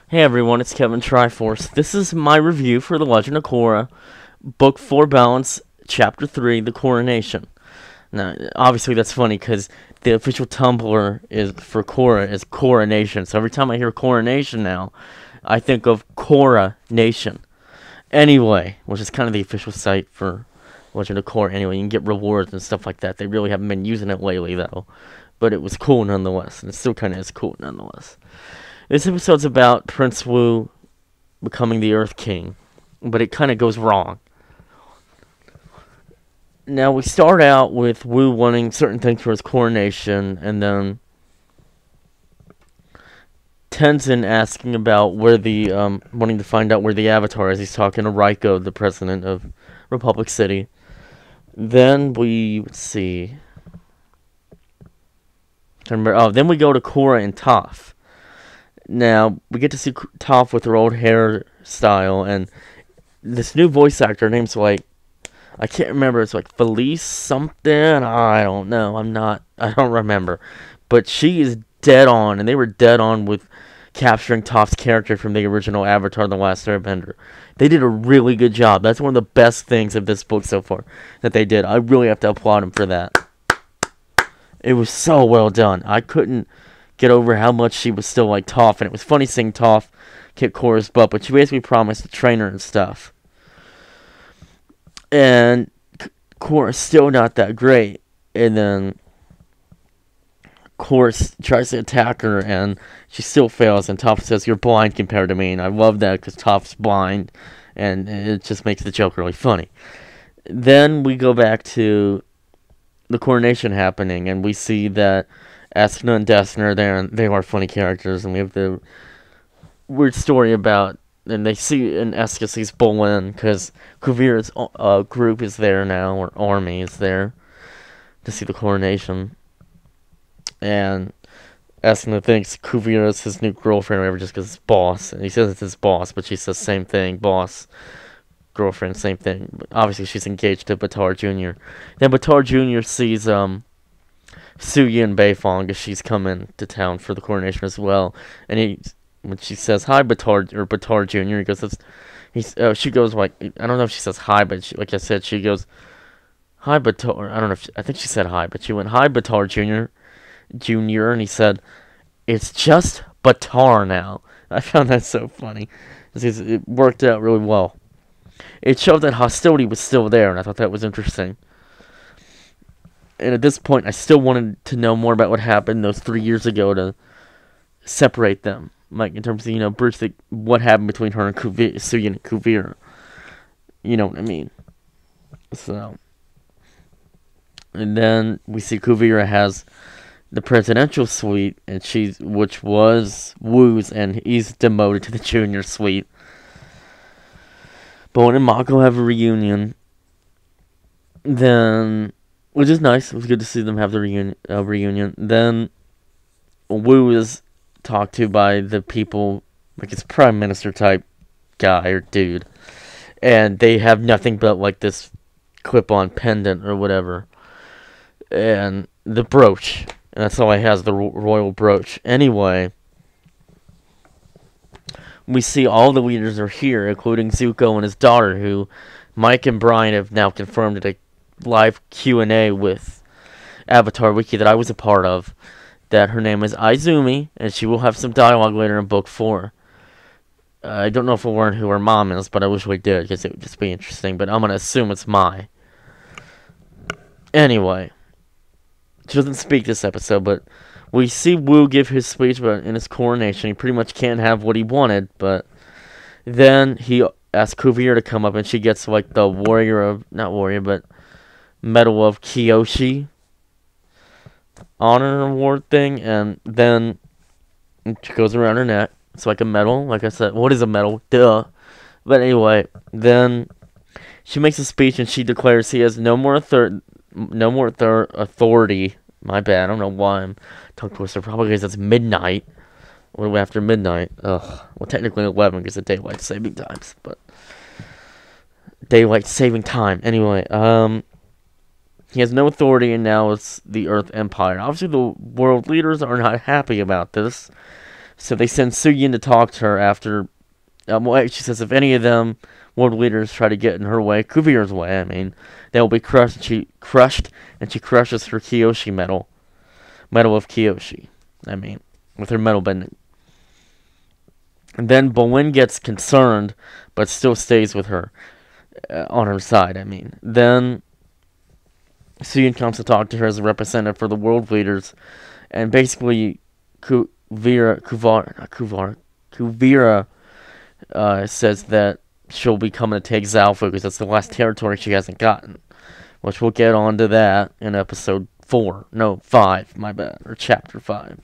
Hey everyone, it's Kevin Triforce. This is my review for The Legend of Korra, Book 4 Balance, Chapter 3, The Coronation. Now, obviously that's funny because the official Tumblr is for Korra is Coronation. So every time I hear Coronation now, I think of Korra Nation. Anyway, which is kind of the official site for Legend of Korra. Anyway, you can get rewards and stuff like that. They really haven't been using it lately though. But it was cool nonetheless, and it still kind of is cool nonetheless. This episode's about Prince Wu becoming the Earth King, but it kind of goes wrong. Now, we start out with Wu wanting certain things for his coronation, and then Tenzin asking about where the, wanting to find out where the Avatar is. He's talking to Raiko, the president of Republic City. Then let's see. Then we go to Korra and Toph. Now, we get to see Toph with her old hairstyle, and this new voice actor, her name's I can't remember, it's like Felice something, I don't know, I don't remember. But she is dead on, and they were dead on with capturing Toph's character from the original Avatar: The Last Airbender. They did a really good job. That's one of the best things of this book so far that they did. I really have to applaud them for that. It was so well done. I couldn't get over how much she was still like Toph, and it was funny seeing Toph kick Korra's butt, but she basically promised to train her and stuff. And Korra's still not that great, and then Korra tries to attack her, and she still fails, and Toph says, "You're blind compared to me," and I love that, because Toph's blind, and it just makes the joke really funny. Then we go back to the coronation happening, and we see that Askna and Destiny are there, and they are funny characters, and we have the weird story about, and they see, and Eska sees Bolin, because Kuvira's group is there now, or army is there, to see the coronation, and Askna thinks Kuvira's his new girlfriend, or whatever, just because it's boss, and he says it's his boss, but she says same thing, boss, girlfriend, same thing, but obviously she's engaged to Baatar Jr. Then Baatar Jr. sees, Suyi and Beifong, because she's coming to town for the coronation as well. And when she says hi, Baatar Jr., he goes, she goes like, I don't know if she says hi, but like I said, she goes, hi, Baatar. I don't know I think she said hi, but she went, hi, Baatar Jr., and he said, it's just Baatar now. I found that so funny. It worked out really well. It showed that hostility was still there, and I thought that was interesting. And at this point, I still wanted to know more about what happened those 3 years ago to separate them. Like, in terms of, bridge what happened between her and Suyi and Kuvira. You know what I mean? So. And then we see Kuvira has the presidential suite, and which was Wu's, and he's demoted to the junior suite. Bon and Mako have a reunion. Then, which is nice. It was good to see them have the reunion. Then, Wu is talked to by the people, like his prime minister type guy or dude. And they have nothing but, like, this clip-on pendant or whatever. And the brooch. And that's all he has, the royal brooch. Anyway, we see all the leaders are here, including Zuko and his daughter, who Mike and Brian have now confirmed at a live Q&A with Avatar Wiki that I was a part of, that her name is Izumi, and she will have some dialogue later in Book 4. I don't know if we'll learn who her mom is, but I wish we did, because it would just be interesting, but I'm going to assume it's Mai. Anyway, she doesn't speak this episode, but we see Wu give his speech in his coronation. He pretty much can't have what he wanted, but then he asks Kuvira to come up, and she gets, like, the Medal of Kyoshi honor award thing, and then she goes around her neck. It's like a medal, like I said. What is a medal? Duh. But anyway, then she makes a speech, and she declares he has no more authority. My bad, I don't know why I'm tongue twister. Probably because it's midnight. Or after midnight. Ugh. Well, technically 11 because of daylight saving times, but daylight saving time. Anyway, he has no authority, and now it's the Earth Empire. Obviously, the world leaders are not happy about this, So they send Suyin to talk to her after. Well, she says if any of them world leaders try to get in her way, Kuvira's way, I mean, they will be crushed. And she crushes her Kyoshi medal of Kyoshi. I mean, with her metal bending. And then Bowen gets concerned, but still stays with her on her side. I mean, then Suyin comes to talk to her as a representative for the world leaders, and basically, Kuvira says that she'll be coming to take Zaofu because that's the last territory she hasn't gotten, which we'll get onto that in episode 5, my bad, or chapter 5.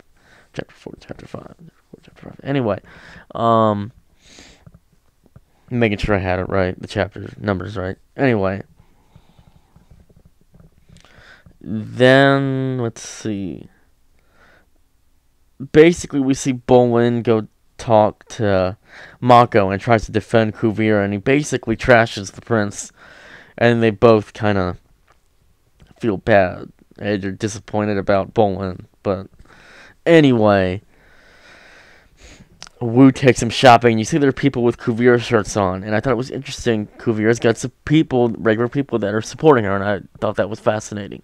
Chapter 4, chapter 5. Chapter 5. Anyway, making sure I had it right, the chapter numbers right. Anyway, then, let's see. Basically, we see Bolin go talk to Mako and tries to defend Kuvira, and he basically trashes the prince, and they both kind of feel bad. They're disappointed about Bolin, but anyway, Wu takes him shopping. You see there are people with Kuvira shirts on, and I thought it was interesting. Kuvira's got some people, regular people, that are supporting her, and I thought that was fascinating.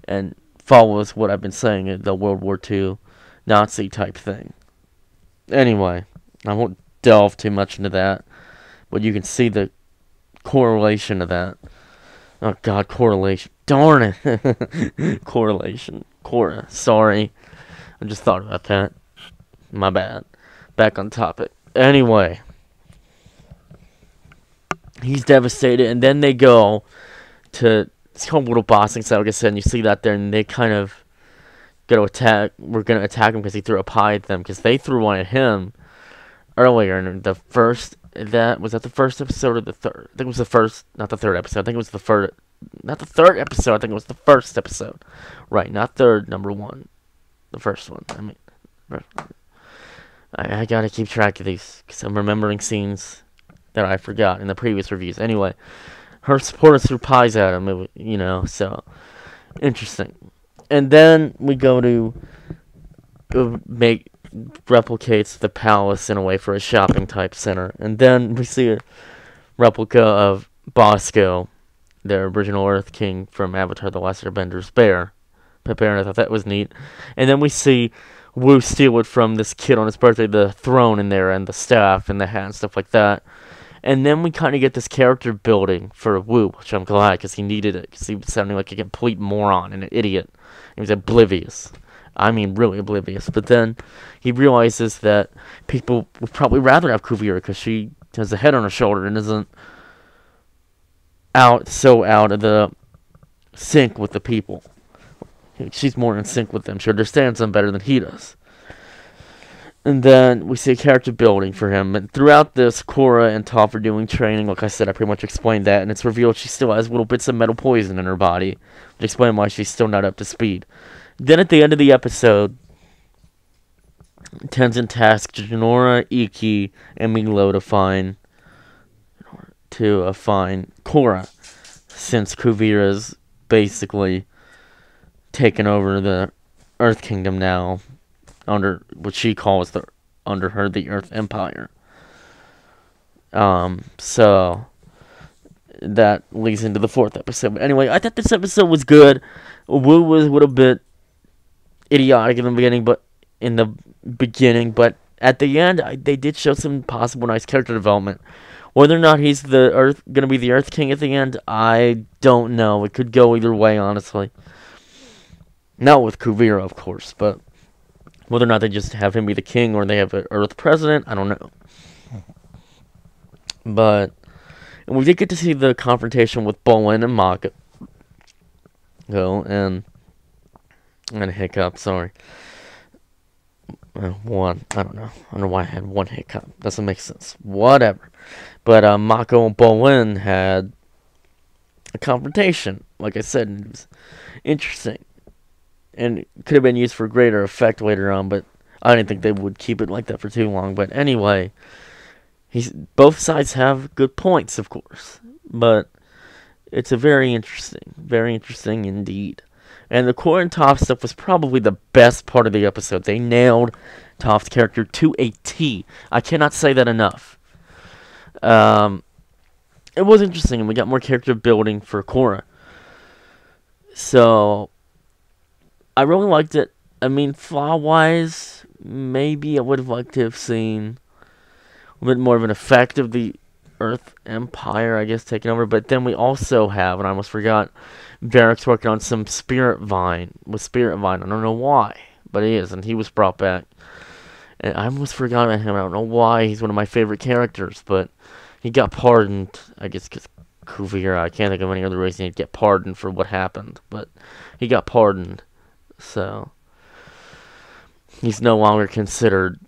And follows what I've been saying, the World War II Nazi type thing. Anyway, I won't delve too much into that, but you can see the correlation of that. Oh god, correlation. Darn it. Correlation. Korra. Sorry. I just thought about that. My bad. Back on topic. Anyway. He's devastated, and then they go to... It's called Little Bossing, so like I said, and you see that there, and they kind of go to attack. We're going to attack him because he threw a pie at them, because they threw one at him earlier in the first... Was that the first episode or the third? I think it was the first, not the third episode. I think it was the first... Not the third episode, I think it was the first episode. Right, not third, number 1. The first one. I mean, I gotta keep track of these, because I'm remembering scenes that I forgot in the previous reviews. Anyway, her supporters threw pies at him, so interesting. And then we go to replicates the palace in a way for a shopping type center. And then we see a replica of Bosco, their original Earth King from Avatar: The Last Airbender's bear. And I thought that was neat. And then we see Wu steal it from this kid on his birthday, the throne in there, and the staff, and the hat, and stuff like that. And then we kind of get this character building for Wu, which I'm glad, because he needed it, because he was sounding like a complete moron and an idiot. He was oblivious. I mean, really oblivious. But then he realizes that people would probably rather have Kuvira, because she has a head on her shoulder and isn't out of the sync with the people. She's more in sync with them. She understands them better than he does. And then we see a character building for him. And throughout this, Korra and Toph are doing training. Like I said, I pretty much explained that. And it's revealed she still has little bits of metal poison in her body, which explains why she's still not up to speed. Then at the end of the episode, Tenzin tasks Jinora, Iki, and Milo to find Korra, since Kuvira's basically taken over the Earth Kingdom now, under what she calls the Earth Empire. So that leads into the 4th episode. But anyway, I thought this episode was good. Wu was a little bit idiotic in the beginning, but at the end, they did show some possible nice character development. Whether or not he's going to be the Earth King at the end, I don't know. It could go either way, honestly. Not with Kuvira, of course, but whether or not they just have him be the king or they have an Earth president, I don't know. But we did get to see the confrontation with Bolin and Mako. And hiccup, sorry. One, I don't know. I don't know why I had one hiccup. Doesn't make sense. Whatever. But Mako and Bolin had a confrontation. Like I said, it was interesting. And it could have been used for greater effect later on, but I didn't think they would keep it like that for too long. But anyway, both sides have good points, of course. But it's very interesting indeed. And the Korra and Toph stuff was probably the best part of the episode. They nailed Toph's character to a T. I cannot say that enough. It was interesting, and we got more character building for Korra. So, I really liked it. I mean, flaw-wise, maybe I would have liked to have seen a bit more of an effect of the Earth Empire, I guess, taking over. But then we also have, and I almost forgot, Varric's working on some Spirit Vine. With Spirit Vine, I don't know why, but he is, and he was brought back. And I almost forgot about him. I don't know why. He's one of my favorite characters, but he got pardoned, I guess, because Kuvira. I can't think of any other reason he'd get pardoned for what happened, but he got pardoned. So, he's no longer considered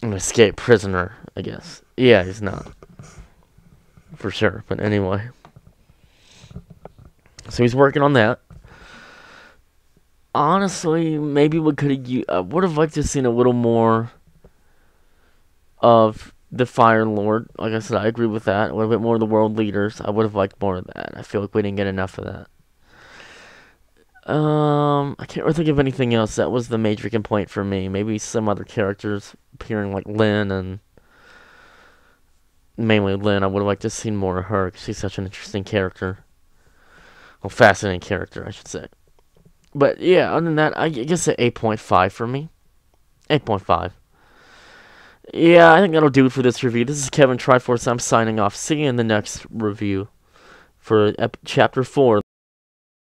an escaped prisoner, I guess. Yeah, he's not. For sure, but anyway. So he's working on that. Honestly, maybe we could have... I would have liked to have seen a little more of the Fire Lord. Like I said, I agree with that. A little bit more of the world leaders. I would have liked more of that. I feel like we didn't get enough of that. I can't really think of anything else. That was the major complaint for me. Maybe some other characters appearing, like Lynn, and mainly Lynn. I would have liked to have seen more of her, because she's such an interesting character. Well, fascinating character, I should say. But yeah, other than that, I guess an 8.5 for me. 8.5. Yeah, I think that'll do it for this review. This is Kevin Triforce. I'm signing off. See you in the next review for Chapter 4.